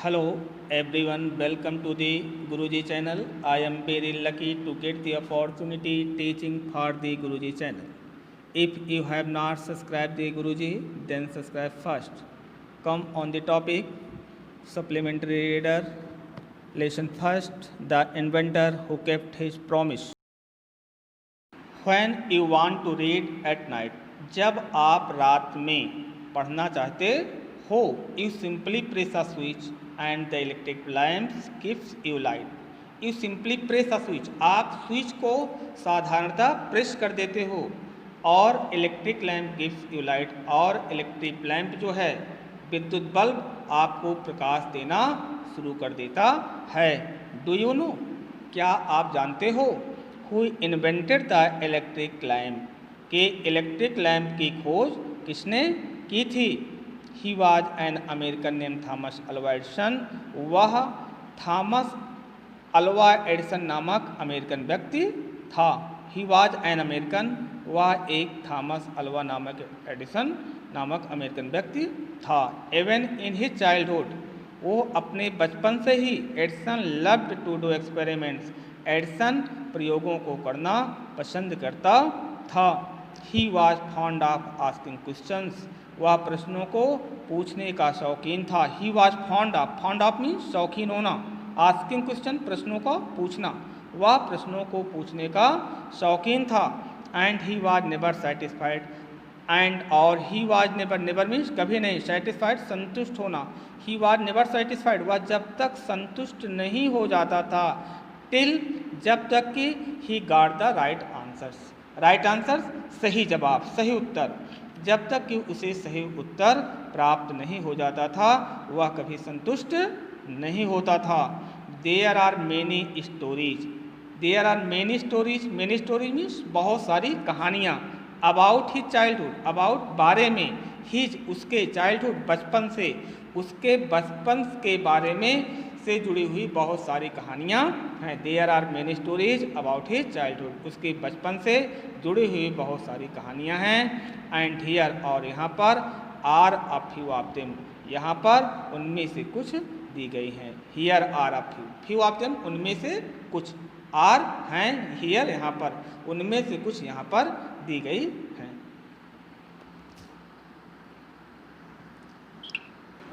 Hello everyone, welcome to the Guruji channel. I am very lucky to get the opportunity teaching for the Guruji channel. If you have not subscribed the Guruji, then subscribe first. Come on the topic, supplementary reader, lesson first, the inventor who kept his promise. When you want to read at night, जब आप रात में पढ़ना चाहते हो, you simply press a switch and the electric lamp gives you light. You simply press a switch. आप switch को साधारणतः प्रेस कर देते हो और electric lamp gives you light, और इलेक्ट्रिक लैंप जो है विद्युत बल्ब आपको प्रकाश देना शुरू कर देता है. डू यू नो, क्या आप जानते हो, who invented the electric lamp, के इलेक्ट्रिक लैंप की खोज किसने की थी. He was an American name Thomas Alva Edison. वह थॉमस अल्वा एडिसन नामक अमेरिकन व्यक्ति था. ही वॉज एन अमेरिकन, वह एक थॉमस अल्वा नामक एडिसन नामक अमेरिकन व्यक्ति था. इवन इन हिज चाइल्डहुड, वो अपने बचपन से ही Edison loved to do experiments, Edison प्रयोगों को करना पसंद करता था. He was fond of asking questions, वह प्रश्नों को पूछने का शौकीन था. He was fond of means शौकीन होना, आस्किंग क्वेश्चन प्रश्नों को पूछना, वह प्रश्नों को पूछने का शौकीन था. And he was never satisfied, and और ही वॉज नेवर मीन्स कभी नहीं, सेटिस्फाइड संतुष्ट होना. ही वॉज नेवर सेटिस्फाइड, वह जब तक संतुष्ट नहीं हो जाता था, टिल जब तक कि he got the right answers. Right answers सही जवाब, सही उत्तर, जब तक कि उसे सही उत्तर प्राप्त नहीं हो जाता था वह कभी संतुष्ट नहीं होता था. There are many stories, there are many stories, many stories means बहुत सारी कहानियाँ. अबाउट हिज चाइल्डहुड, अबाउट बारे में, हिज उसके, चाइल्डहुड बचपन से, उसके बचपन के बारे में से जुड़ी हुई बहुत सारी कहानियाँ हैं. There are many stories about his childhood, उसके बचपन से जुड़ी हुई बहुत सारी कहानियाँ हैं. एंड हियर, और यहाँ पर, are a few of them, यहाँ पर उनमें से कुछ दी गई हैं. Here are a few of them, उनमें से कुछ, आर हैं हियर यहाँ पर, उनमें से कुछ यहाँ पर दी गई हैं.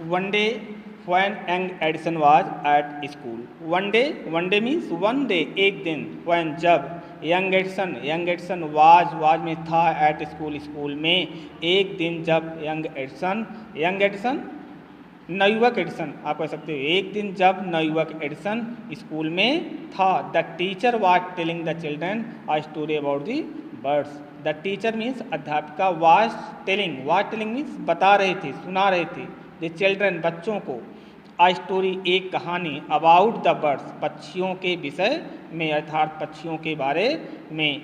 One day when young Edison was at school. One day means one day, एक दिन. when जब, young Edison was में था, at school स्कूल में, एक दिन जब young Edison नवयुवक एडिसन आप कह सकते हो, एक दिन जब नवयुवक एडिसन स्कूल में था. The teacher was telling the children a story about the birds. The teacher means अध्यापिका, was telling मीन्स बता रहे थे, सुना रहे थे, द चिल्ड्रन बच्चों को, आ स्टोरी एक कहानी, अबाउट द बर्ड्स पक्षियों के विषय में, अर्थात पक्षियों के बारे में.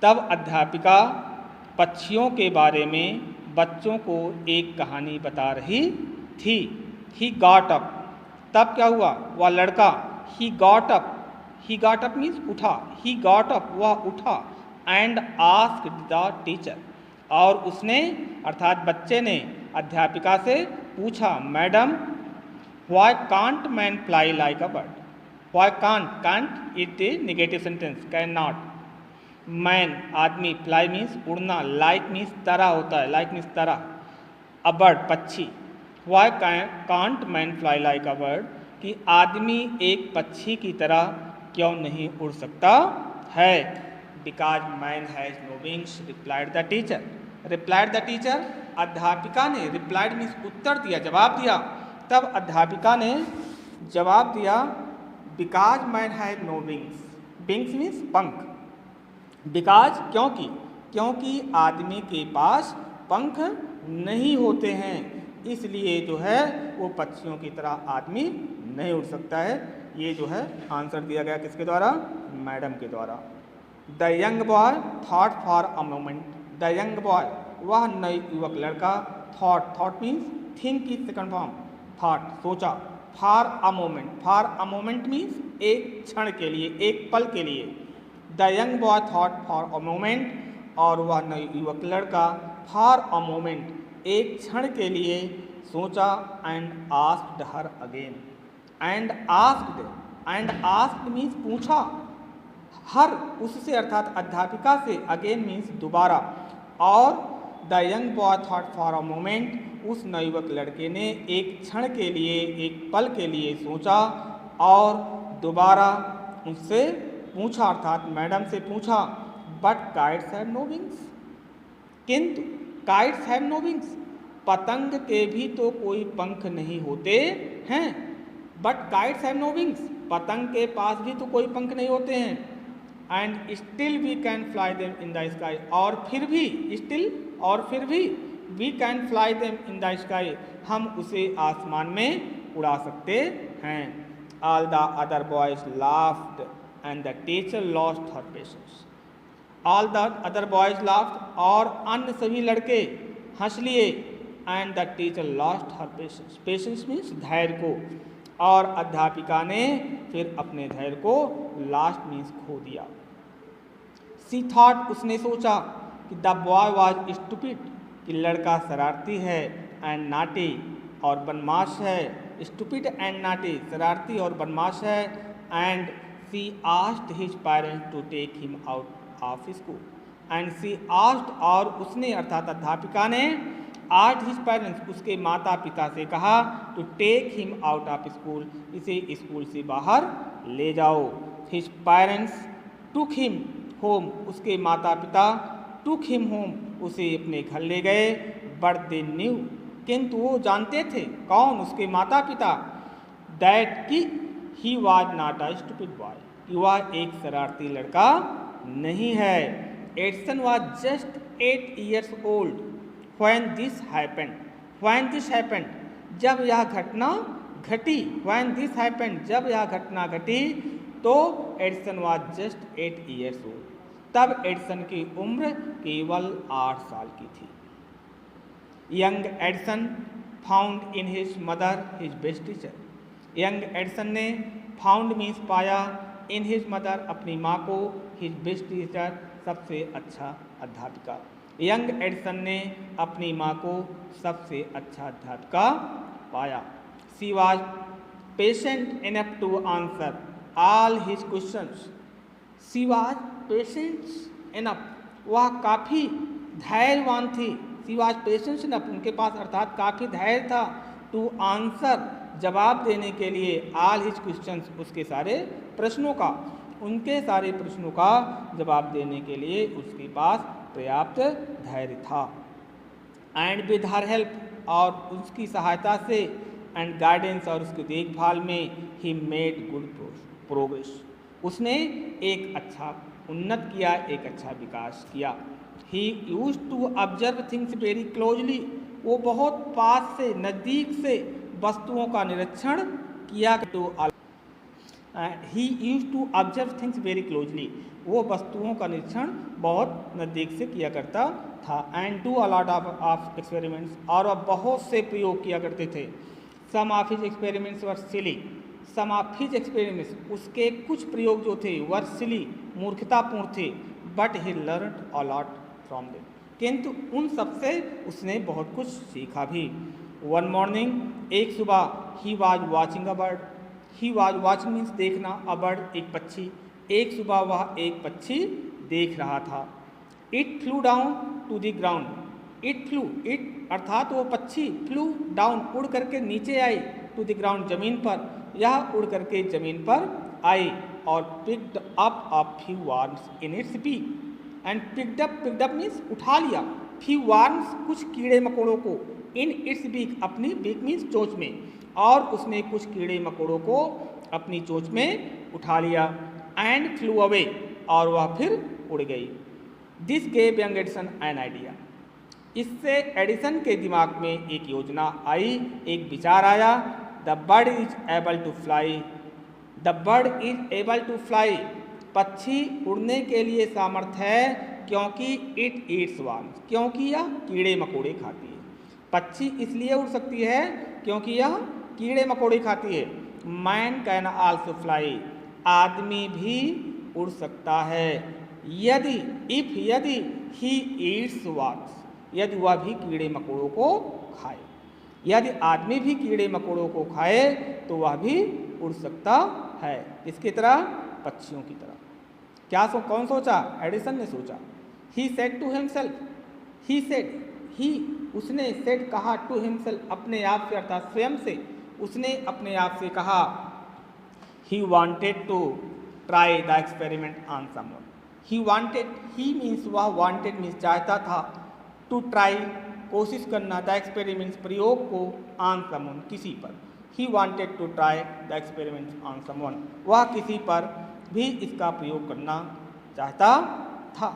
तब अध्यापिका पक्षियों के बारे में बच्चों को एक कहानी बता रही थी. ही गॉट अप, तब क्या हुआ, वह लड़का, ही गॉट अप मीन्स उठा, ही गॉट अप वह उठा, एंड आस्क्ड द टीचर, और उसने अर्थात बच्चे ने अध्यापिका से पूछा, madam why can't man fly like a bird. why can't is the negative sentence, cannot. man आदमी, fly means उड़ना, like means तरह होता है, like means तरह, a bird पक्षी. why can't man fly like a bird, कि आदमी एक पक्षी की तरह क्यों नहीं उड़ सकता है. because man has no wings, replied the teacher, अध्यापिका ने, replied means उत्तर दिया, जवाब दिया. तब अध्यापिका ने जवाब दिया, because man has no wings, wings means पंख, बिकॉज क्योंकि आदमी के पास पंख नहीं होते हैं, इसलिए जो है वो पक्षियों की तरह आदमी नहीं उड़ सकता है. ये जो है आंसर दिया गया किसके द्वारा, मैडम के द्वारा. The young boy thought for a moment, the young boy वह नवयुवक लड़का, थॉट मीन्स थिंक की सेकंड फॉर्म, थॉट सोचा, फॉर अ मोमेंट मीन्स एक क्षण के लिए, एक पल के लिए. The young boy thought for a moment, और वह नवयुवक लड़का फॉर अ मोमेंट एक क्षण के लिए सोचा and asked her again. And asked means पूछा, हर उससे अर्थात अध्यापिका से, अगेन मीन्स दोबारा। और the young boy thought for a moment, उस नवयुवक लड़के ने एक क्षण के लिए, एक पल के लिए सोचा और दोबारा उससे पूछा अर्थात मैडम से पूछा, but kites have no wings, किंतु काइट्स हैव नो विंग्स, पतंग के भी तो कोई पंख नहीं होते हैं। But kites have no wings, पतंग के पास भी तो कोई पंख नहीं होते हैं। And still we can fly them in the sky, और फिर भी, स्टिल और फिर भी, we can fly them in the sky, हम उसे आसमान में उड़ा सकते हैं। All the other boys laughed and the teacher lost her patience. All the other boys laughed, और अन्य सभी लड़के हंस लिए। And the teacher lost her patience, patience means धैर्य को, और अध्यापिका ने फिर अपने धैर्य को लास्ट मीन्स खो दिया। सी थॉट, उसने सोचा कि द बॉय वॉज स्टूपिड, कि लड़का शरारती है, एंड नाटी और बदमाश है। स्टूपिड एंड नाटी, शरारती और बदमाश है। And she asked his parents to take him out of school. And she asked, और उसने अर्थात अध्यापिका ने, आस्क्ड हिज पेरेंट्स, उसके माता पिता से कहा, to take him out of school, इसे स्कूल से बाहर ले जाओ। His parents took him home, उसके माता पिता टुक हिम होम, उसे अपने घर ले गए। बट दे न्यू, किंतु वो जानते थे, कौन, उसके माता पिता, दैट कि he was not a stupid boy, कि वह एक शरारती लड़का नहीं है। Edison was just 8 years old when this happened, when this happened, जब यह घटना घटी, when this happened, जब यह घटना घटी, तो Edison was just 8 years old, तब एडिसन की उम्र केवल 8 साल की थी। Young Edison found in his mother his best teacher, young Edison ने, फाउंड मीन्स पाया, इन हिज मदर अपनी माँ को, हिज बेस्ट टीचर सबसे अच्छा अध्यापिका। यंग एडिसन ने अपनी माँ को सबसे अच्छा अध्यापिका पाया। She was patient enough to answer all his questions, she was patient enough, वह काफ़ी धैर्यवान थी। सी वॉज पेशेंट इनफ, उनके पास अर्थात काफ़ी धैर्य था, टू आंसर, जवाब देने के लिए, ऑल हिज क्वेश्चंस, उसके सारे प्रश्नों का, उनके सारे प्रश्नों का जवाब देने के लिए उसके पास पर्याप्त धैर्य था। एंड विद हर हेल्प, और उसकी सहायता से, एंड गाइडेंस, और उसकी देखभाल में, ही मेड गुड प्रोग्रेस, उसने एक अच्छा उन्नत किया, एक अच्छा विकास किया। He used to observe things very closely, वो बहुत पास से, नज़दीक से वस्तुओं का निरीक्षण किया। Too he used to observe things very closely, वो वस्तुओं का निरीक्षण बहुत नज़दीक से किया करता था। And do a lot of experiments, और वह बहुत से प्रयोग किया करते थे। Some of his experiments were silly, some of his experiments, उसके कुछ प्रयोग जो थे वर सिली, मूर्खतापूर्ण थे। But he learned a lot from them, किंतु उन सबसे उसने बहुत कुछ सीखा भी। वन मॉर्निंग, एक सुबह, he was watching a bird, he was watching means देखना, अ बर्ड एक पक्षी, एक सुबह वह एक पक्षी देख रहा था। It flew down to the ground, it flew, it अर्थात वो पक्षी, फ्लू डाउन, उड़ करके नीचे आई, टू द ग्राउंड, जमीन पर, यह उड़ करके जमीन पर आई। और picked up a few worms in its beak, and picked up means उठा लिया, फ्यू वर्म्स, कुछ कीड़े मकोड़ों को, इन इट्स बीक, अपनी बीक मीन्स चोंच में, और उसने कुछ कीड़े मकोड़ों को अपनी चोंच में उठा लिया। एंड फ्लू अवे, और वह फिर उड़ गई। This gave young Edison an idea, इससे एडिसन के दिमाग में एक योजना आई, एक विचार आया। The bird is able to fly, the bird is able to fly, पक्षी उड़ने के लिए सामर्थ है, क्योंकि इट ईट्स वर्म्स, क्योंकि यह कीड़े मकोड़े खाती है। पक्षी इसलिए उड़ सकती है क्योंकि यह कीड़े मकोड़े खाती है। मैन कैन आल्सो फ्लाई, आदमी भी उड़ सकता है, यदि, इफ, यदि, ही ईट्स वर्म्स, यदि वह भी कीड़े मकोड़ों को खाए। यदि आदमी भी कीड़े मकोड़ों को खाए तो वह भी उड़ सकता है। इसकी तरह, पक्षियों की तरह। क्या कौन सोचा? एडिसन ने सोचा। He said to himself, he said, he उसने, सेड कहा, टू हिमसेल्फ अपने आप से अर्थात स्वयं से, उसने अपने आप से कहा। He wanted to try the experiment on someone. He wanted, he means वह, वॉन्टेड मीन्स चाहता था, टू ट्राई कोशिश करना, द एक्सपेरिमेंट्स प्रयोग को, ऑन समवन किसी पर। He wanted to try the experiments on someone, वह किसी पर भी इसका प्रयोग करना चाहता था।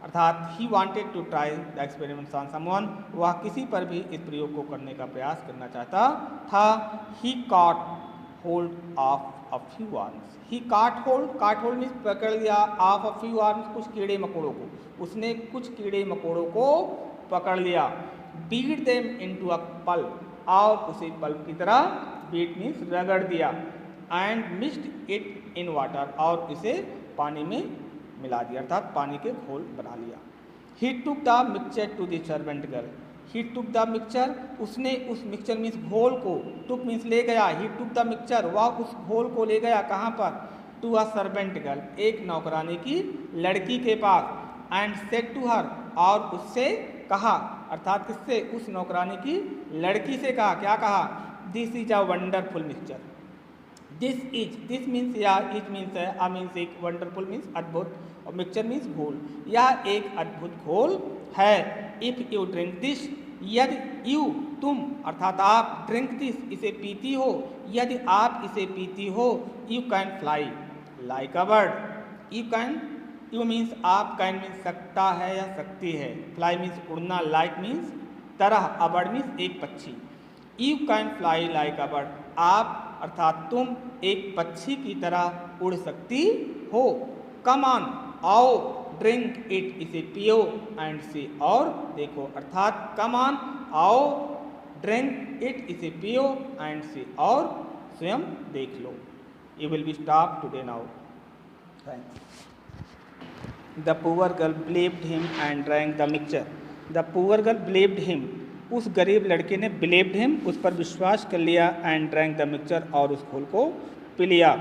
अर्थात he wanted to try the experiments on someone, वह किसी पर भी इस प्रयोग को करने का प्रयास करना चाहता था। He caught hold of a few worms, he caught hold means पकड़ लिया, ऑफ अ फ्यू वर्म्स कुछ कीड़े मकोड़ों को, उसने कुछ कीड़े मकोड़ों को पकड़ लिया। Beat them into a pulp, और उसे पल्प की तरह, बीट मीन्स रगड़ दिया, and mixed it in water, और इसे पानी में मिला दिया, अर्थात पानी के घोल बना लिया। He took the mixture to the servant girl, he took the mixture, उसने उस मिक्सचर मीन्स घोल को, टुक मीन्स ले गया, ही टुक द मिक्सचर, वह उस घोल को ले गया कहाँ पर? टू अ सर्वेंट गर्ल, एक नौकरानी की लड़की के पास, एंड सेड टू हर, और उससे कहा, अर्थात किससे? उस नौकरानी की लड़की से कहा, क्या कहा? This is a wonderful mixture, this is, this means या, इज मीन्स है, आ मीन्स एक, वंडरफुल मीन्स अद्भुत, और मिक्सचर मीन्स घोल, यह एक अद्भुत घोल है। इफ यू ड्रिंक दिस, यदि यू तुम, अर्थात आप, ड्रिंक दिस इसे पीती हो, यदि आप इसे पीती हो, you can fly like a bird, you can, you means आप, कैन मीन्स सकता है या सकती है, फ्लाई मीन्स उड़ना, लाइक मीन्स तरह, अ बर्ड मीन्स एक पक्षी। You can fly like a bird, आप अर्थात तुम एक पक्षी की तरह उड़ सकती हो। कम ऑन, आओ, ड्रिंक इट इसे पियो, एंड सी, और देखो, अर्थात कम ऑन, आओ, ड्रिंक इट इसे पियो, एंड सी, और स्वयं देख लो। You will be stop today now. The poor girl believed him and drank the mixture, the poor girl believed him, उस गरीब लड़के ने बिलीव्ड हिम, उस पर विश्वास कर लिया, एंड ड्रैंक द मिक्सचर, और उस घोल को पी लिया।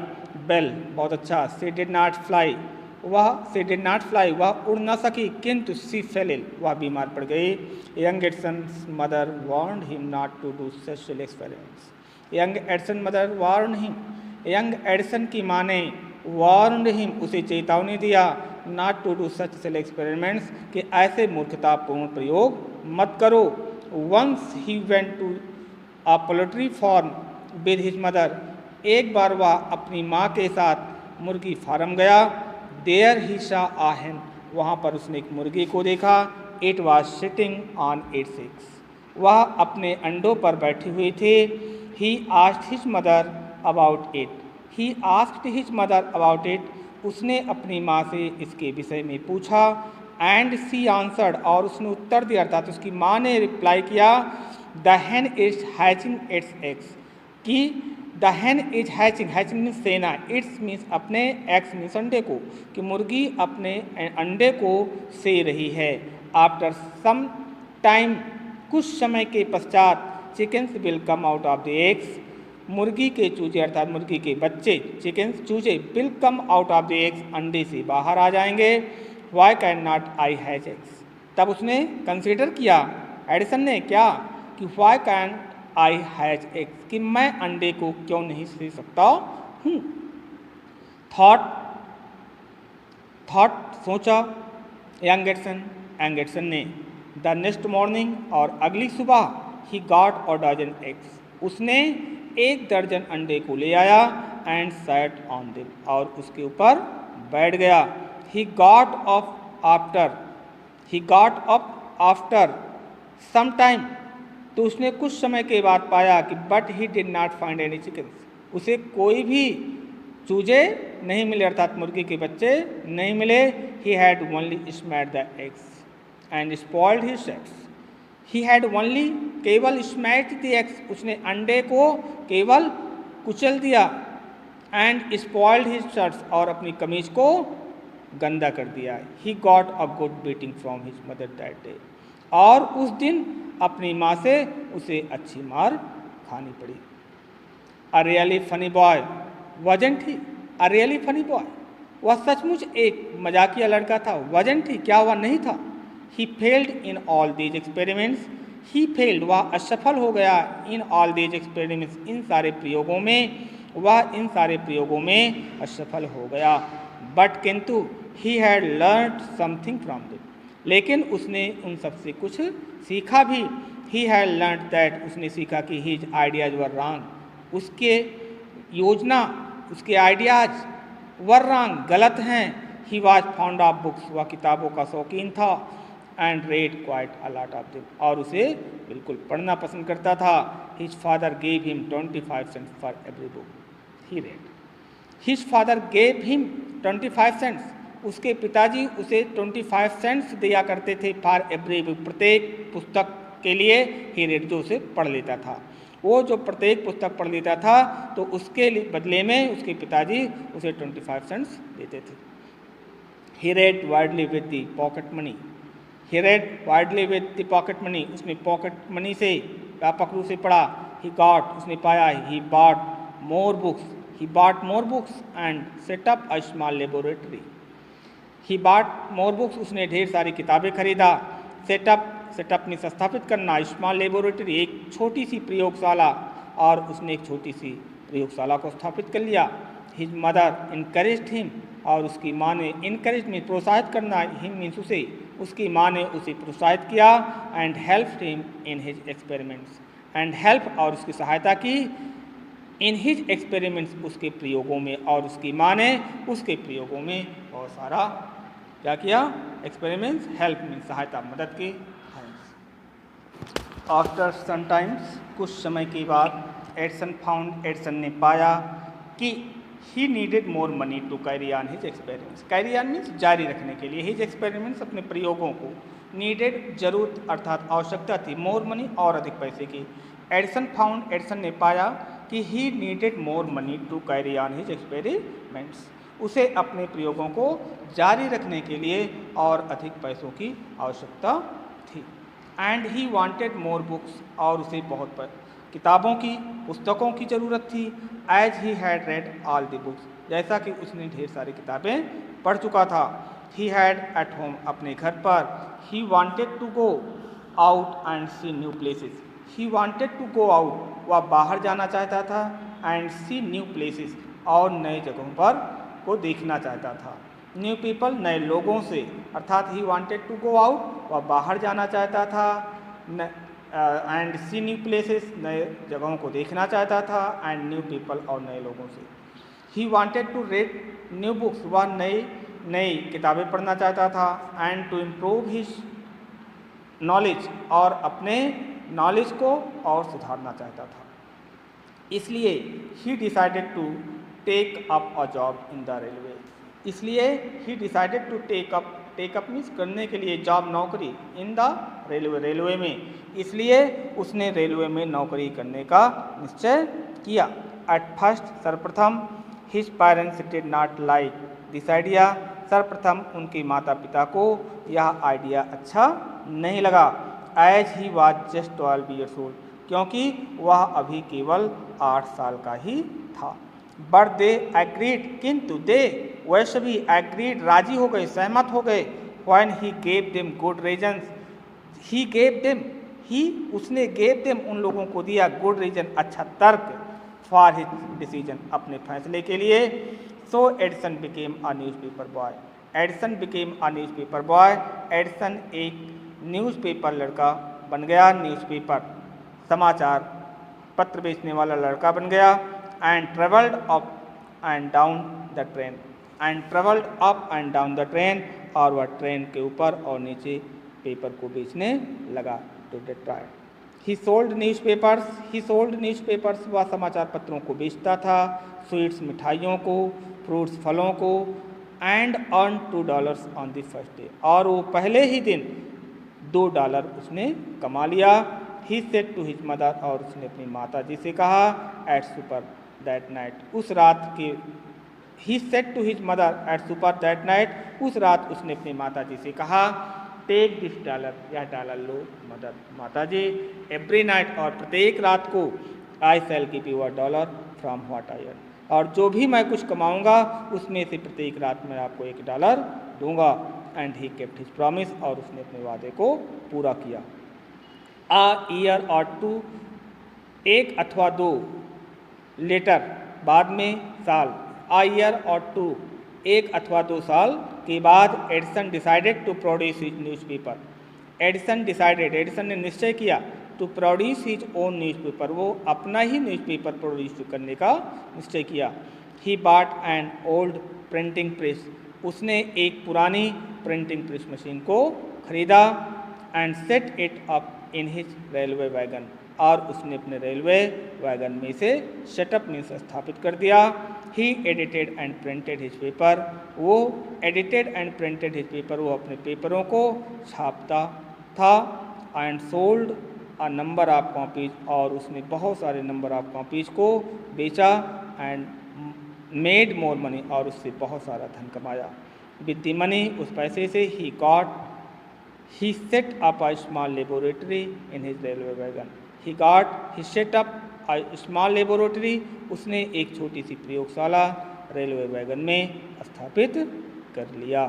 बेल, बहुत अच्छा। सी डिड नॉट फ्लाई, वह, सी डिड नॉट फ्लाई, वह उड़ न सकी, किंतु सी फेल इल, वह बीमार पड़ गई। Young Edison's mother warned him not to do such silly experiments, young Edison mother warn him, young Edison की माँ ने वार्नड हिम, उसे चेतावनी दिया, not to do such silly experiments, कि ऐसे मूर्खतापूर्ण प्रयोग मत करो। Once he went to a poultry farm with his mother, एक बार वह अपनी माँ के साथ मुर्गी फार्म गया। देयर ही सा आ hen, वहाँ पर उसने एक मुर्गी को देखा। It was sitting on it's eggs, वह अपने अंडों पर बैठी हुई थी। He asked his mother about it, he asked his mother about it, उसने अपनी माँ से इसके विषय में पूछा। एंड सी आंसर्ड, और उसने उत्तर दिया, अर्थात उसकी माँ ने रिप्लाई किया, the hen is hatching its eggs, कि the hen is hatching, hatching means सेना, इट्स मीन्स अपने, एग्स मीन्स अंडे को, कि मुर्गी अपने अंडे को से रही है। आफ्टर सम टाइम, कुछ समय के पश्चात, chickens will come out of the eggs, मुर्गी के चूजे अर्थात मुर्गी के बच्चे, चिकन्स चूजे, will come out of the eggs, अंडे से बाहर आ जाएंगे। Why can not I hatch eggs, तब उसने कंसिडर किया, एडिसन ने, क्या, कि why can I hatch eggs, कि मैं अंडे को क्यों नहीं सी सकता हूँ। थॉट सोचा, यंग एडिसन ने। द नेक्स्ट मॉर्निंग, और अगली सुबह, he got a dozen eggs, उसने 1 दर्जन अंडे को ले आया। एंड सैट ऑन देम, और उसके ऊपर बैठ गया। He got up after some time, तो उसने कुछ समय के बाद पाया कि but he did not find any chickens, उसे कोई भी चूजे नहीं मिले, अर्थात मुर्गी के बच्चे नहीं मिले। He had only smashed the eggs and spoiled his eggs, he had only, केवल smashed the eggs, उसने अंडे को केवल कुचल दिया, and spoiled his shirts, और अपनी कमीज को गंदा कर दिया। He got a good beating from his mother that day, और उस दिन अपनी माँ से उसे अच्छी मार खानी पड़ी। A really funny boy wasn't he, a really funny boy, वह सचमुच एक मजाकिया लड़का था। वजंट ही, क्या वह नहीं था। He failed in all these experiments, he failed, वह असफल हो गया। इन ऑल दीज एक्सपेरिमेंट्स, इन सारे प्रयोगों में, वह इन सारे प्रयोगों में असफल हो गया। बट किंतु he had learn something from that, लेकिन उसने उन सबसे कुछ सीखा भी। ही हैड लर्न दैट, उसने सीखा कि हीज आइडियाज वर रॉन्ग, उसके योजना, उसके आइडियाज वर रॉन्ग, गलत हैं। He was found of books, वह किताबों का शौकीन था। And read quite a lot of them, और उसे बिल्कुल पढ़ना पसंद करता था। His father gave him 25 cents for every book he read. His father gave him 25 cents, उसके पिताजी उसे 25 सेंट्स दिया करते थे फॉर एवरी बुक, प्रत्येक पुस्तक के लिए। ही रेड, जो उसे पढ़ लेता था। वो जो प्रत्येक पुस्तक पढ़ लेता था तो उसके बदले में उसके पिताजी उसे 25 सेंट्स देते थे। He read widely with the pocket money, he read widely with the pocket money, उसने पॉकेट मनी से व्यापक रूप से पढ़ा। ही गॉट, उसने पाया। He bought more books, he bought more books and set up a small laboratory. He bought more books, उसने ढेर सारी किताबें खरीदा। सेटअप, सेटअप में स्थापित करना। स्मॉल लेबोरेटरी, एक छोटी सी प्रयोगशाला, और उसने एक छोटी सी प्रयोगशाला को स्थापित कर लिया। हिज मदर इनकरेज्ड हिम, और उसकी माँ ने, इनकरेज में प्रोत्साहित करना, हिम मीन्स उसे, उसकी माँ ने उसे प्रोत्साहित किया। And help him in his experiments, and help, और उसकी सहायता की। इन हिज एक्सपेरिमेंट्स, उसके प्रयोगों में, और उसकी माँ ने उसके प्रयोगों में बहुत सारा क्या किया, एक्सपेरिमेंट्स। हेल्प मीन्स सहायता, मदद की। आफ्टर सम टाइम्स, कुछ समय के बाद, एडिसन फाउंड, एडिसन ने पाया कि he needed more money to carry on his experiments. Carry on means जारी रखने के लिए, हिज एक्सपेरिमेंट्स, अपने प्रयोगों को। नीडेड, जरूरत अर्थात आवश्यकता थी, मोर मनी, और अधिक पैसे की। एडिसन फाउंड, एडिसन ने पाया कि he needed more money to carry on his experiments, उसे अपने प्रयोगों को जारी रखने के लिए और अधिक पैसों की आवश्यकता थी। And he wanted more books, और उसे बहुत किताबों की, पुस्तकों की ज़रूरत थी। As he had read all the books, जैसा कि उसने ढेर सारी किताबें पढ़ चुका था। ही हैड एट होम, अपने घर पर। He wanted to go out and see new places, he wanted to go out, वह बाहर जाना चाहता था। एंड सी न्यू प्लेसेस, और नए जगहों पर को देखना चाहता था। न्यू पीपल, नए लोगों से, अर्थात he wanted to go out, वह बाहर जाना चाहता था। एंड सी न्यू प्लेसेस, नए जगहों को देखना चाहता था। एंड न्यू पीपल, और नए लोगों से। He wanted to read new books, वह नई किताबें पढ़ना चाहता था। And to improve his knowledge, और अपने नॉलेज को और सुधारना चाहता था। इसलिए he decided to take up a job in the railway, इसलिए he decided to take up means करने के लिए, जॉब, नौकरी, इन द रेलवे, रेलवे में, इसलिए उसने रेलवे में नौकरी करने का निश्चय किया। एट फर्स्ट, सर्वप्रथम, his parents did not like this idea, सर्वप्रथम उनके माता पिता को यह आइडिया अच्छा नहीं लगा। As he was just 12 years old, क्योंकि वह अभी केवल 8 साल का ही था। बट दे एग्रीड, किंतु दे, वैसे भी, एग्रीड, राजी हो गए, सहमत हो गए। When he gave them good reasons, he gave them, he, उसने, गेव देम, उन लोगों को दिया, गुड रीजन, अच्छा तर्क, फॉर हिज डिसीजन, अपने फैसले के लिए। So Edison became a newspaper boy, Edison became a newspaper boy, Edison एक न्यूज़पेपर लड़का बन गया, न्यूज़पेपर, समाचार पत्र बेचने वाला लड़का बन गया। And travelled up and down the train, and travelled up and down the train, और वह ट्रेन के ऊपर और नीचे पेपर को बेचने लगा। To try, he sold newspapers, he sold newspapers, वह समाचार पत्रों को बेचता था। स्वीट्स, मिठाइयों को, फ्रूट्स, फलों को। And earn $2 on the first day, और वो पहले ही दिन $2 उसने कमा लिया। He said to his mother, और उसने अपनी माता जी से कहा। एट सुपर दैट नाइट, उस रात के, he said to his mother at supper that night, उस रात उसने अपनी माता जी से कहा। टेक दिस डॉलर, यह डॉलर लो मदर माता जी। एवरी नाइट, और प्रत्येक रात को, I shall give you $1 from what I earn, और जो भी मैं कुछ कमाऊंगा उसमें से प्रत्येक रात में आपको $1 दूंगा। And he kept his promise, और उसने अपने वादे को पूरा किया। अ ईयर और 2, एक अथवा 2, लेटर, बाद में, साल। अ ईयर और 2, एक अथवा 2 साल के बाद Edison decided to produce his newspaper. Edison ने निश्चय किया to produce his own newspaper, वो अपना ही न्यूज़पेपर प्रोड्यूस करने का निश्चय किया। He bought an old printing press, उसने एक पुरानी प्रिंटिंग प्रेस मशीन को खरीदा। And set it up in his railway wagon, और उसने अपने रेलवे वैगन में इसे सेटअप मीन्स स्थापित कर दिया। He edited and printed his paper, वो edited and printed his paper, वो अपने पेपरों को छापता था। And sold a number of copies, और उसने बहुत सारे नंबर ऑफ कॉपीज को बेचा। एंड मेड मोर मनी, और उससे बहुत सारा धन कमाया। विद द मनी, उस पैसे से, he set up a small laboratory in his railway wagon. He set up a small laboratory, उसने एक छोटी सी प्रयोगशाला रेलवे वैगन में स्थापित कर लिया।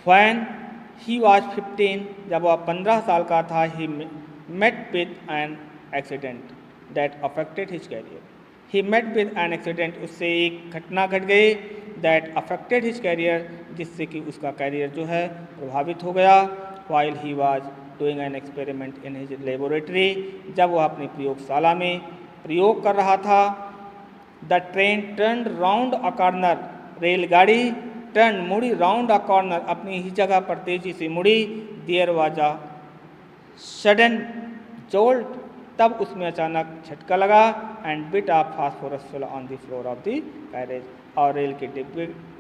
When he was 15, जब वह 15 साल का था, he met with an accident that affected his career. He met with an accident, उससे एक घटना घट गई, that affected his career, जिससे कि उसका कैरियर जो है प्रभावित हो गया। While he was doing an experiment in his laboratory, जब वह अपनी प्रयोगशाला में प्रयोग कर रहा था। The train turned round a corner, रेलगाड़ी टर्न, मुड़ी, राउंड अ कॉर्नर, अपनी ही जगह पर तेजी से मुड़ी। There was a sudden jolt, तब उसमें अचानक झटका लगा। And bit of phosphorus fell on the floor of the carriage, और रेल के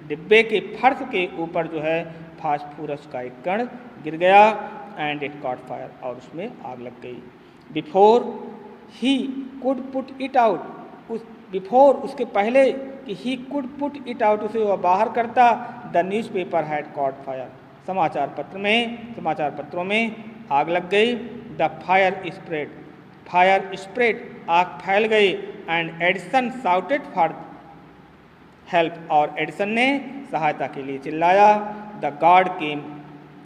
डिब्बे के फर्श के ऊपर जो है फास्फोरस का एक कण गिर गया। एंड इट कॉट फायर, और उसमें आग लग गई। Before he could put it out, before, उसके पहले कि he could put it out, उसे वह बाहर करता, the newspaper had cot fire, समाचार पत्रों में आग लग गई। द फायर स्प्रेड, आग फैल गई। And Edison shouted for help, और एडिसन ने सहायता के लिए चिल्लाया। द गॉड केम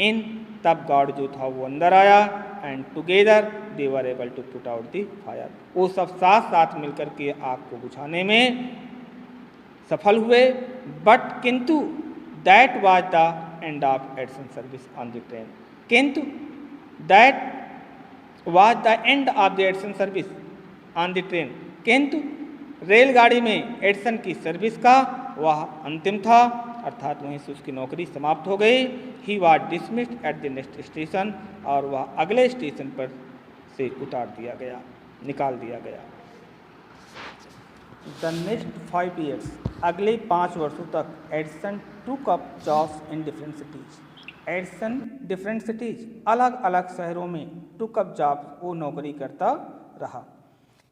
इन, तब गॉड जो था वो अंदर आया। And together they were able to put out the fire, वो सब साथ साथ मिलकर के आग को बुझाने में सफल हुए। बट किंतु that was the end of Edison service on the train, किंतु that was the end of the Edison service on the train, किंतु रेलगाड़ी में एडिसन की सर्विस का वह अंतिम था, अर्थात वहीं से उसकी नौकरी समाप्त हो गई। He was dismissed at the next station, और वह अगले स्टेशन पर से उतार दिया गया, निकाल दिया गया। द नेक्स्ट 5 years, अगले 5 वर्षों तक एडिसन टूक up jobs in different cities, Edison different cities, अलग अलग शहरों में टूक अप जॉब्स, वो नौकरी करता रहा।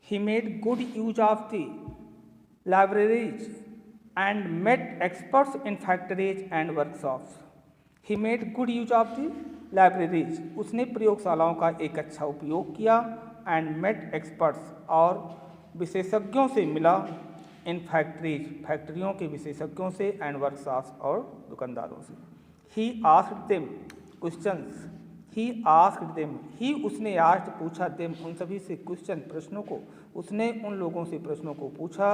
He made good use of the libraries and met experts in factories and workshops. He made good use of the libraries, उसने प्रयोगशालाओं का एक अच्छा उपयोग किया। एंड मेट एक्सपर्ट्स, और विशेषज्ञों से मिला। इन फैक्ट्रीज, फैक्ट्रियों के विशेषज्ञों से। एंड वर्कशॉप्स, और दुकानदारों से। ही आस्क्ड देम क्वेश्चंस, ही उसने आस्क्ड पूछा, देम उन सभी से, क्वेश्चन प्रश्नों को, उसने उन लोगों से प्रश्नों को पूछा।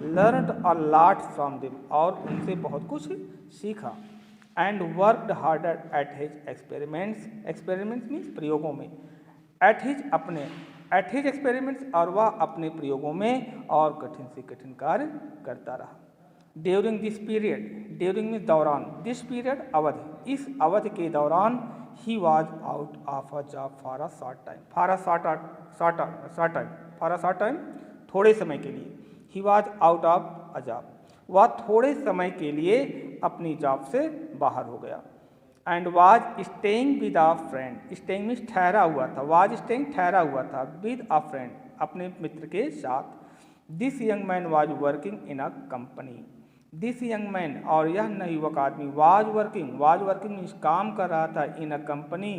Learned a lot from them, और उनसे बहुत कुछ सीखा। And worked harder at his experiments means प्रयोगों में, एट हिज एक्सपेरिमेंट्स, और वह अपने प्रयोगों में और कठिन से कठिन कार्य करता रहा। During this period, during means दौरान, दिस पीरियड अवधि, इस अवधि के दौरान, he was out of a job for a short time, थोड़े समय के लिए। He was out of a job, वह थोड़े समय के लिए अपनी जॉब से बाहर हो गया। And was staying with a friend, staying means ठहरा हुआ था, वाज स्टेइंग ठहरा हुआ था, विद अ फ्रेंड, अपने मित्र के साथ। This young man was working in a company, this young man, और यह नवयुवक आदमी, वाज वर्किंग मीन्स काम कर रहा था, इन अ कंपनी,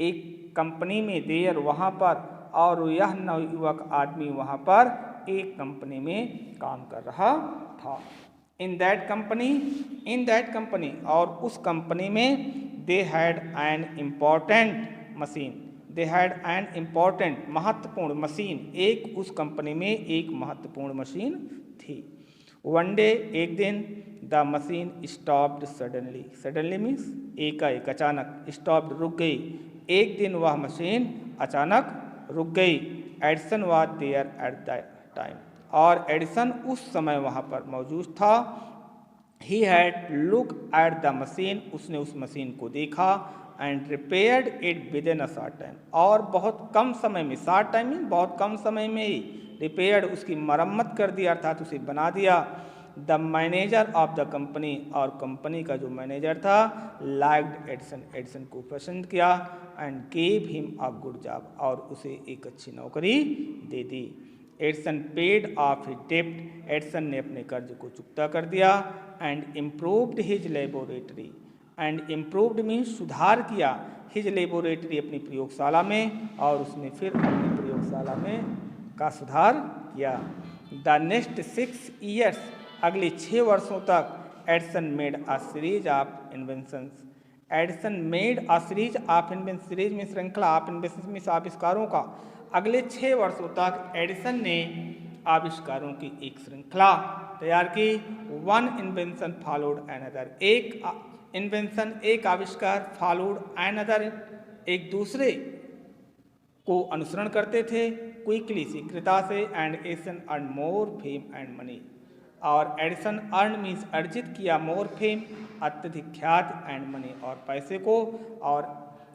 एक कंपनी में, देयर वहाँ पर, और यह नवयुवक आदमी वहाँ पर एक कंपनी में काम कर रहा था। इन दैट कंपनी, और उस कंपनी में, they had an important machine, they had an important महत्वपूर्ण मशीन, एक उस कंपनी में एक महत्वपूर्ण मशीन थी। वन डे एक दिन, the machine stopped suddenly means एकाएक अचानक, स्टॉप्ड रुक गई, एक दिन वह मशीन अचानक रुक गई। Edison was there at the time, और एडिसन उस समय वहाँ पर मौजूद था। He had look at the machine, उसने उस मशीन को देखा, and repaired it within a short time, और बहुत कम समय में, शॉर्ट टाइम में बहुत कम समय में ही, रिपेयर्ड उसकी मरम्मत कर दिया, अर्थात उसे बना दिया। The manager of the company, और कंपनी का जो मैनेजर था, लाइक्ड एडिसन को पसंद किया, and gave him a good job, और उसे एक अच्छी नौकरी दे दी। एडिसन पेड ऑफ हिज डेब्ट, एडिसन ने अपने कर्ज को चुकता कर दिया। And improved his laboratory, and improved means सुधार किया, हिज लेबोरेटरी अपनी प्रयोगशाला में, और उसने फिर अपनी प्रयोगशाला में का सुधार किया। द नेक्स्ट 6 years, अगले 6 वर्षों तक, Edison made a series of inventions, Edison made a series of invention, series में श्रृंखला, ऑफ इन्वेंशन में आविष्कारों का, अगले 6 वर्षों तक एडिसन ने आविष्कारों की एक श्रृंखला तैयार की। वन इन्वेंशन फॉलोड अनदर, एक इन्वेंशन, एक आविष्कार, फॉलोड अनदर, एक दूसरे को अनुसरण करते थे, क्विकली शीघ्रता से। And Edison earn more fame and money, और एडिसन अर्न मीन्स अर्जित किया, मोर फेम अत्यधिक ख्याति, एंड मनी और पैसे को, और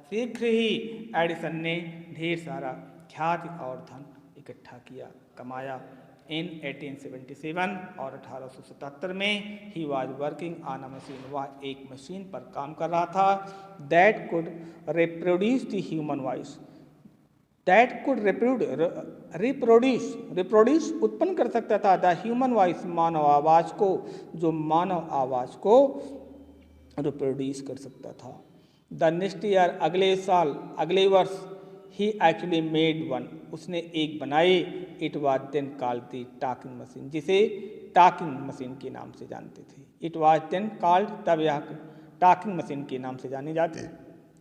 शीघ्र ही एडिसन ने ढेर सारा ख्याति और धन इकट्ठा किया, कमाया। इन 1877 और 1877 में he was working on a machine, वह एक मशीन पर काम कर रहा था, that could reproduce the human voice, that could reproduce उत्पन्न कर सकता था, द ह्यूमन वॉइस मानव आवाज को, जो मानव आवाज को रिप्रोड्यूस कर सकता था। द नेक्स्ट ईयर, अगले साल, अगले वर्ष, ही एक्चुअली मेड वन, उसने एक बनाई। It was then called the talking machine, जिसे टॉकिंग मशीन के नाम से जानते थे। इट वॉज देन कॉल्ड, तब यह टॉकिंग मशीन के नाम से जाने जाते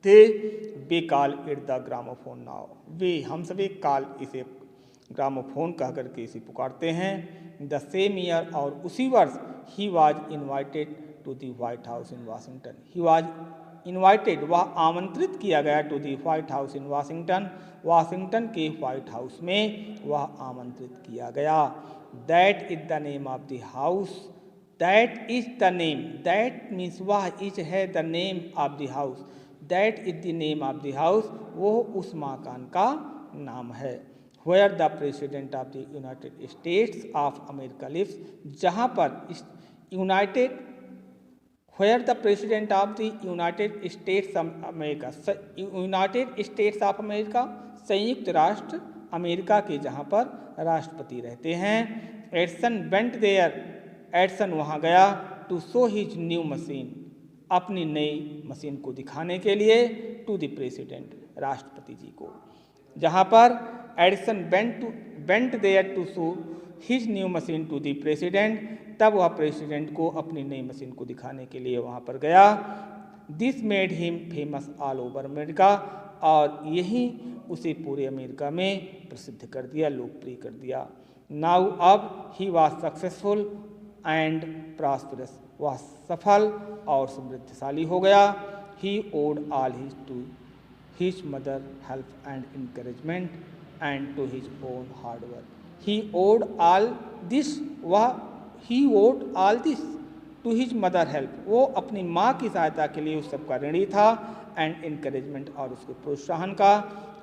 थे। We call it the gramophone now, we हम सभी कॉल इसे ग्रामोफोन कह करके इसे पुकारते हैं। द सेम ईयर, और उसी वर्ष, he was invited to the White House in Washington, he was invited, वह आमंत्रित किया गया, to the White House in Washington, Washington के व्हाइट हाउस में वह आमंत्रित किया गया। That is the name of the house, that is the name, that means वह, इज है, the name of the house, that is the name of the house, वो उस मकान का नाम है। Where the president of the United States of America lives, जहाँ पर United, where the president of the United States of America, United States of America, संयुक्त राष्ट्र अमेरिका के जहाँ पर राष्ट्रपति रहते हैं। एडिसन वेंट देयर, एडिसन वहाँ गया, to show his new machine, अपनी नई मशीन को दिखाने के लिए, टू द प्रेसिडेंट, राष्ट्रपति जी को। जहाँ पर Edison went there to show his new machine to the president, तब वह प्रेसिडेंट को अपनी नई मशीन को दिखाने के लिए वहाँ पर गया। This made him famous all over America, और यही उसे पूरे अमेरिका में प्रसिद्ध कर दिया, लोकप्रिय कर दिया। नाउ, अब, he was successful and prosperous, वह सफल और समृद्धशाली हो गया। He owed all his to his mother help and encouragement and to his own hard work, he owed all this, वह he owed all this to his mother help, वो अपनी माँ की सहायता के लिए उस सबका ऋणी था, एंड इंकरेजमेंट, और उसके प्रोत्साहन का,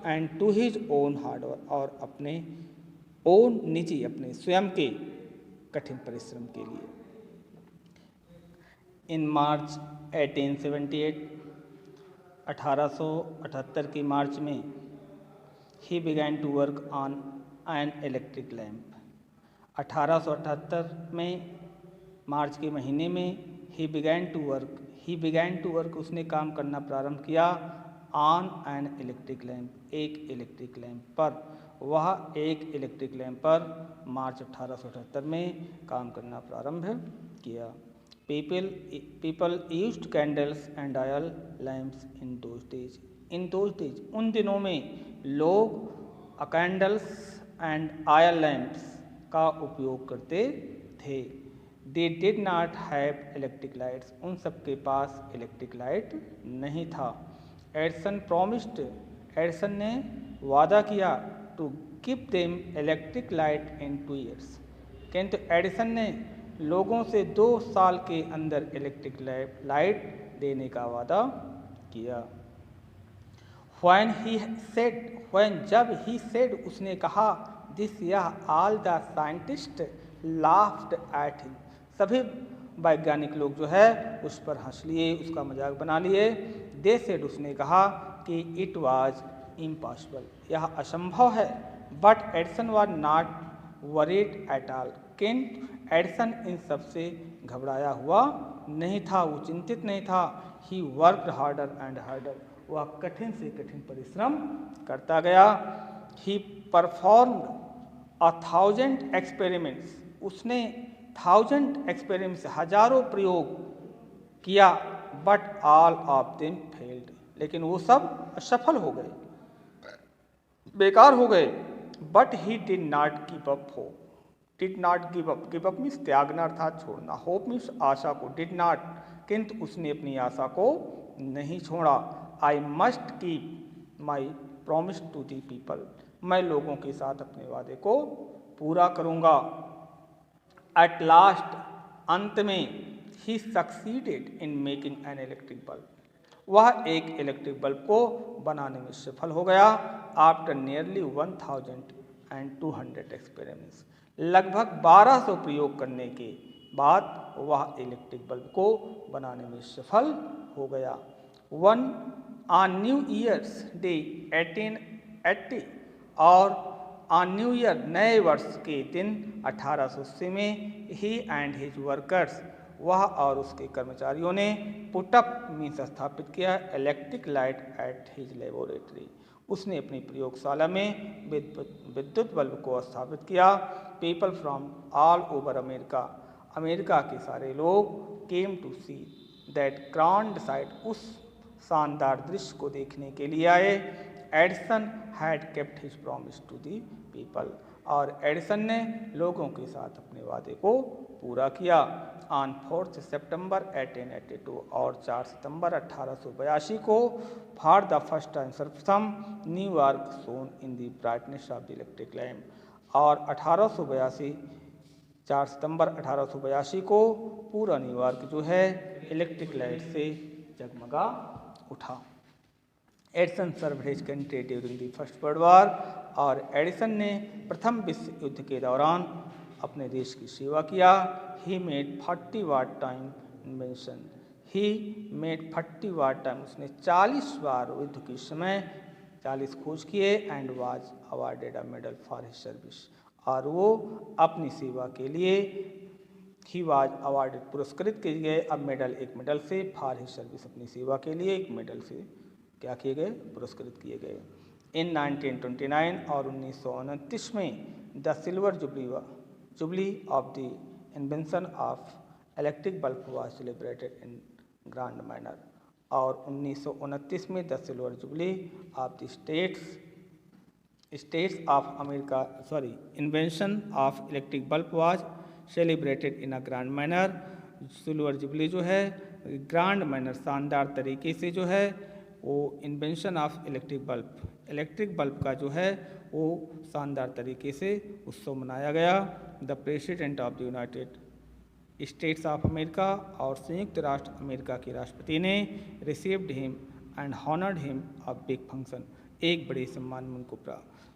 and to his own hard work, और अपने ओन निजी, अपने स्वयं के कठिन परिश्रम के लिए। इन मार्च 1878, 1878 की मार्च में, he began to work on an electric lamp, 1878 में मार्च के महीने में ही बिगैन टू वर्क उसने काम करना प्रारंभ किया ऑन एन इलेक्ट्रिक लैम्प, एक इलेक्ट्रिक लैम्प पर। वह एक इलेक्ट्रिक लैम्प पर मार्च 1878 में काम करना प्रारंभ किया। People used candles and oil lamps in those days, उन दिनों में लोग कैंडल्स एंड ऑयल लैम्प्स का उपयोग करते थे। They did not have electric lights, उन सब के पास इलेक्ट्रिक लाइट नहीं था। एडिसन ने वादा किया to give them electric light in 2 years, किंतु एडिसन ने लोगों से 2 साल के अंदर इलेक्ट्रिक लाइट देने का वादा किया। जब ही सेड उसने कहा दिस, यह all the scientist laughed at him, सभी वैज्ञानिक लोग जो है उस पर हंस लिए, उसका मजाक बना लिए। दे सेड उसने कहा कि इट वाज इम्पॉसिबल, यह असंभव है। But Edison was not worried at all, किंतु एडिसन इन सब से घबराया हुआ नहीं था, वो चिंतित नहीं था। He worked harder and harder, वह कठिन से कठिन परिश्रम करता गया। ही परफॉर्म्ड 1000 एक्सपेरिमेंट्स, उसने 1000 एक्सपेरिमेंट्स, हजारों प्रयोग किया। But all of them failed, लेकिन वो सब असफल हो गए, बेकार हो गए। But he did not give up hope, did not give up means त्यागना अर्थात छोड़ना, होप मीन्स आशा को, डिड नॉट किंतु उसने अपनी आशा को नहीं छोड़ा। I must keep my promise to the people, मैं लोगों के साथ अपने वादे को पूरा करूँगा। एट लास्ट, अंत में, he succeeded in making an electric bulb, वह एक इलेक्ट्रिक बल्ब को बनाने में सफल हो गया। आफ्टर नियरली 1200 एक्सपेरिमेंट्स, लगभग 1200 प्रयोग करने के बाद वह इलेक्ट्रिक बल्ब को बनाने में सफल हो गया। ऑन न्यू ईयर्स डे 1880, और ऑन न्यू ईयर नए वर्ष के दिन 1880 में ही एंड हिज वर्कर्स, वह और उसके कर्मचारियों ने पुटअप मीन्स स्थापित किया electric light at his laboratory, उसने अपनी प्रयोगशाला में विद्युत बल्ब को स्थापित किया। People from all over America, America के सारे लोग came to see that grand sight, उस शानदार दृश्य को देखने के लिए आए। Edison had kept his promise to the people, और एडिसन ने लोगों के साथ अपने वादे को पूरा किया। ऑन 4 सितंबर 1882, और 4 सितंबर 1882 को, फॉर द फर्स्ट टाइम सर्वप्रथम New York shone in the brightness of the electric lamp, और 1882 4 सितंबर 1882 को पूरा न्यूयॉर्क जो है इलेक्ट्रिक लाइट से जगमगा उठा। Edison served his country during the first world war, और एडिसन ने प्रथम विश्व युद्ध के दौरान अपने देश की सेवा किया। He made 40 what time invention, he made 40 what time, उसने 40 बार युद्ध के समय 40 खोज किए। And was awarded a medal for his service, और वो अपनी सेवा के लिए ही वाज अवार्डेड, पुरस्कृत किए गए। अब मेडल, एक मेडल से, फॉर हिज सर्विस, अपनी सेवा के लिए, एक मेडल से क्या किए गए, पुरस्कृत किए गए। इन 1929 और 1929 में the silver jubilee of the invention of electric bulb was celebrated in grand manner, और 1929 में the silver jubilee of the states of America, invention of electric bulb was celebrated in a grand manner. Silver jubilee जो है grand manner, शानदार तरीके से जो है वो इन्वेंशन ऑफ इलेक्ट्रिक बल्ब का जो है वो शानदार तरीके से उत्सव मनाया गया। The president of the United States of America, और संयुक्त राष्ट्र अमेरिका के राष्ट्रपति ने received him and honoured him a big function, एक बड़े सम्मान में उनको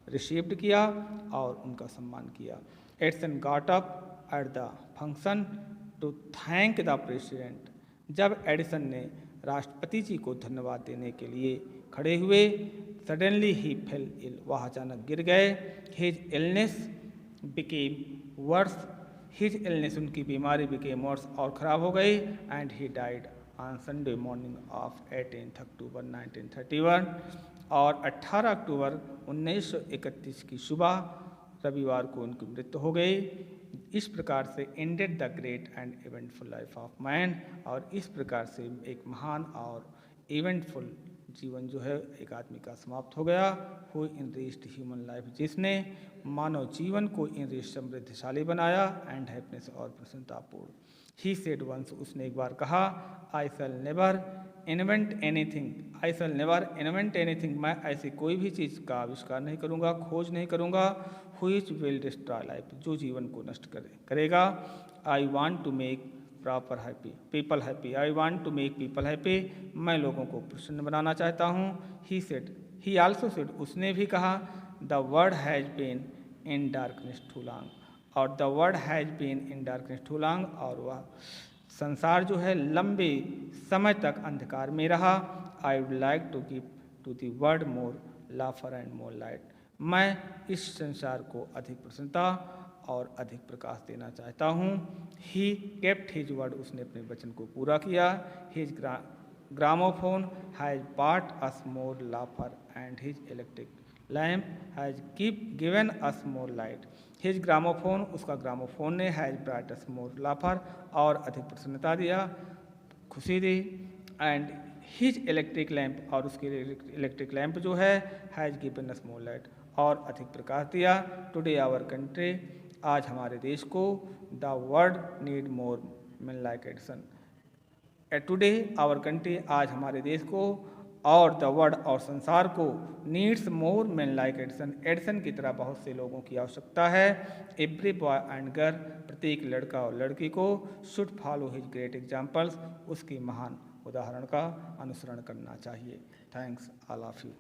रिसीव्ड किया और उनका सम्मान किया। Edison got up at the function to thank the president, जब एडिसन ने राष्ट्रपति जी को धन्यवाद देने के लिए खड़े हुए, सडनली ही फेल इल, वह अचानक गिर गए। His illness became worse his illness, उनकी बीमारी बिकेम वर्स, और ख़राब हो गई, and he died on Sunday morning of 18 October 1931, और 18 अक्टूबर 1931 की सुबह रविवार को उनकी मृत्यु हो गई। इस प्रकार से ended the great and eventful life of man, और इस प्रकार से एक महान और इवेंटफुल जीवन जो है एक आदमी का समाप्त हो गया। हु इनरिच्ड ह्यूमन लाइफ, जिसने मानव जीवन को इनरिच समृद्धिशाली बनाया, एंड हैप्पीनेस और प्रसन्नतापूर्ण। ही सेड वंस, उसने एक बार कहा, आई शैल नेवर इन्वेंट एनीथिंग, आई शैल नेवर इन्वेंट एनीथिंग, मैं ऐसी कोई भी चीज़ का आविष्कार नहीं करूँगा, खोज नहीं करूँगा, व्हिच विल डिस्ट्रॉय लाइफ, जो जीवन को नष्ट करेगा। I want to make proper happy people happy, I want to make people happy, मैं लोगों को प्रसन्न बनाना चाहता हूँ। He said, he also said, उसने भी कहा, the world has been in darkness too long, और the world has been in darkness too long, और वह संसार जो है लंबे समय तक अंधकार में रहा। I would like to give to the world more laughter and more light, मैं इस संसार को अधिक प्रसन्नता और अधिक प्रकाश देना चाहता हूँ। ही केप्ट हिज वर्ड, उसने अपने वचन को पूरा किया। His gramophone has brought us more laughter, and his electric lamp has given us more light. His gramophone, उसका ग्रामोफोन ने has brought us more laughter, और अधिक प्रसन्नता दिया, खुशी दी। एंड हिज इलेक्ट्रिक लैम्प, और उसकी इलेक्ट्रिक लैम्प जो है has given us more light, और अधिक प्रकाश दिया। टुडे आवर कंट्री, आज हमारे देश को, the world need more man like Edison, today our country, आज हमारे देश को, और द वर्ल्ड, और संसार को, needs more man like Edison, Edison की तरह बहुत से लोगों की आवश्यकता है। एवरी बॉय एंड गर्ल, प्रत्येक लड़का और लड़की को, should follow his great examples, उसकी महान उदाहरण का अनुसरण करना चाहिए। Thanks all of you.